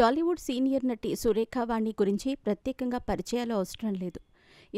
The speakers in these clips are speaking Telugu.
టాలీవుడ్ సీనియర్ నటి సురేఖ వాణి గురించి ప్రత్యేకంగా పరిచయాలు అవసరం లేదు.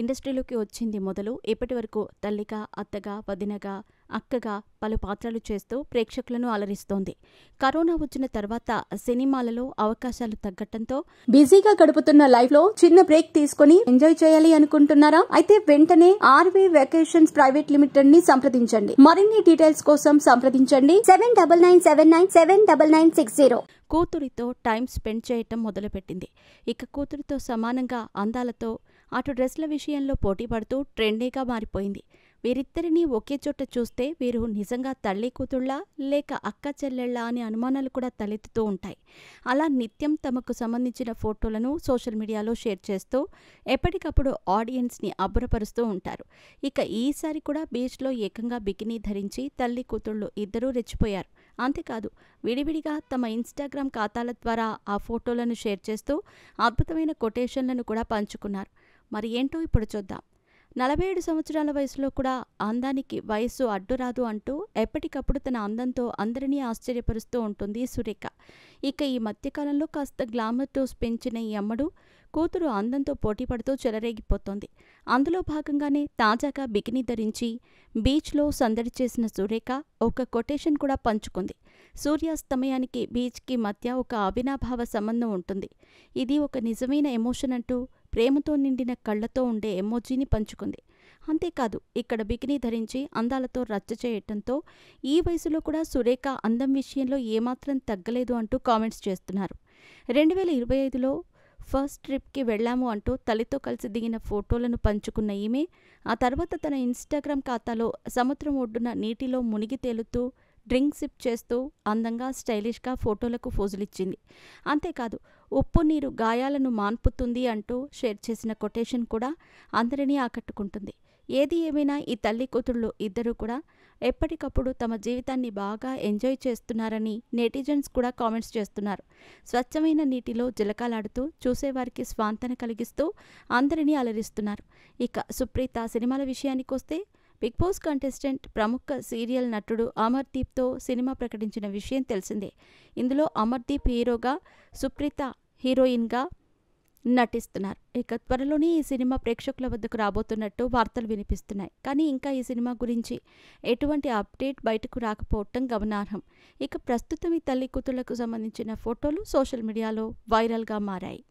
ఇండస్ట్రీలోకి వచ్చింది మొదలు ఇప్పటి వరకు తల్లిగా, అత్తగా, వదినగా, అక్కగా పలు పాత్రలు చేస్తూ ప్రేక్షకులను అలరిస్తోంది. కరోనా వచ్చిన తర్వాత సినిమాలలో అవకాశాలు తగ్గటంతో బిజీగా గడుపుతున్న లైఫ్ లో చిన్న బ్రేక్ తీసుకుని ఎంజాయ్ చేయాలి అనుకుంటున్నారా? అయితే వెంటనే ఆర్వే వెకేషన్స్ ప్రైవేట్ లిమిటెడ్ ని సంప్రదించండి. మరిన్ని డీటెయిల్స్ కోసం సంప్రదించండి 7997979960. కూతురితో టైం స్పెండ్ చేయటం మొదలుపెట్టింది. ఇక కూతురితో సమానంగా అందాలతో అటు డ్రెస్ల విషయంలో పోటీ పడుతూ ట్రెండీగా మారిపోయింది. వీరిద్దరినీ ఒకే చోట చూస్తే వీరు నిజంగా తల్లి కూతుళ్ళా లేక అక్క చెల్లెళ్ళా అనే అనుమానాలు కూడా తలెత్తుతూ ఉంటాయి. అలా నిత్యం తమకు సంబంధించిన ఫోటోలను సోషల్ మీడియాలో షేర్ చేస్తూ ఎప్పటికప్పుడు ఆడియన్స్ని అబ్బురపరుస్తూ ఉంటారు. ఇక ఈసారి కూడా బీచ్లో ఏకంగా బికినీ ధరించి తల్లి కూతుళ్ళు ఇద్దరూ రెచ్చిపోయారు. అంతేకాదు, విడివిడిగా తమ ఇన్స్టాగ్రామ్ ఖాతాల ద్వారా ఆ ఫోటోలను షేర్ చేస్తూ అద్భుతమైన కొటేషన్లను కూడా పంచుకున్నారు. మరి ఏంటో ఇప్పుడు చూద్దాం. 47 సంవత్సరాల వయసులో కూడా అందానికి వయస్సు అడ్డురాదు అంటూ ఎప్పటికప్పుడు తన అందంతో అందరినీ ఆశ్చర్యపరుస్తూ ఉంటుంది సురేఖ. ఇక ఈ మధ్యకాలంలో కాస్త గ్లామర్ డోస్ పెంచిన ఈ అమ్మడు కూతురు అందంతో పోటీపడుతూ చెలరేగిపోతోంది. అందులో భాగంగానే తాజాగా బికినీ ధరించి బీచ్లో సందడి చేసిన సురేఖ ఒక కొటేషన్ కూడా పంచుకుంది. సూర్యాస్తమయానికి బీచ్కి మధ్య ఒక అవినాభావ సంబంధం ఉంటుంది. ఇది ఒక నిజమైన ఎమోషన్ అంటూ ప్రేమతో నిండిన కళ్లతో ఉండే ఎమోజీని పంచుకుంది. అంతేకాదు, ఇక్కడ బికినీ ధరించి అందాలతో రచ్చ చేయటంతో ఈ వయసులో కూడా సురేఖ అందం విషయంలో ఏమాత్రం తగ్గలేదు అంటూ కామెంట్స్ చేస్తున్నారు. 2025లో ఫస్ట్ ట్రిప్కి వెళ్లాము అంటూ తల్లితో కలిసి దిగిన ఫోటోలను పంచుకున్న ఈమె ఆ తర్వాత తన ఇన్స్టాగ్రామ్ ఖాతాలో సముద్రం ఒడ్డున నీటిలో మునిగి తేలుతూ డ్రింక్ సిప్ చేస్తూ అందంగా స్టైలిష్గా ఫోటోలకు ఫోజులిచ్చింది. అంతేకాదు, ఉప్పు నీరు గాయాలను మాన్పుతుంది అంటూ షేర్ చేసిన కొటేషన్ కూడా అందరినీ ఆకట్టుకుంటుంది. ఏది ఏమైనా ఈ తల్లి కూతుళ్ళు ఇద్దరూ కూడా ఎప్పటికప్పుడు తమ జీవితాన్ని బాగా ఎంజాయ్ చేస్తున్నారని నెటిజన్స్ కూడా కామెంట్స్ చేస్తున్నారు. స్వచ్ఛమైన నీటిలో జలకాలాడుతూ చూసేవారికి స్వాంతన కలిగిస్తూ అందరినీ అలరిస్తున్నారు. ఇక సుప్రీత సినిమాల విషయానికొస్తే బిగ్ బాస్ కంటెస్టెంట్ ప్రముఖ సీరియల్ నటుడు అమర్దీప్తో సినిమా ప్రకటించిన విషయం తెలిసిందే. ఇందులో అమర్దీప్ హీరోగా, సుప్రీత హీరోయిన్గా నటిస్తున్నారు. ఇక త్వరలోనే ఈ సినిమా ప్రేక్షకుల వద్దకు రాబోతున్నట్టు వార్తలు వినిపిస్తున్నాయి. కానీ ఇంకా ఈ సినిమా గురించి ఎటువంటి అప్డేట్ బయటకు రాకపోవటం గమనార్హం. ఇక ప్రస్తుతం ఈ తల్లి కూతుళ్లకు సంబంధించిన ఫోటోలు సోషల్ మీడియాలో వైరల్గా మారాయి.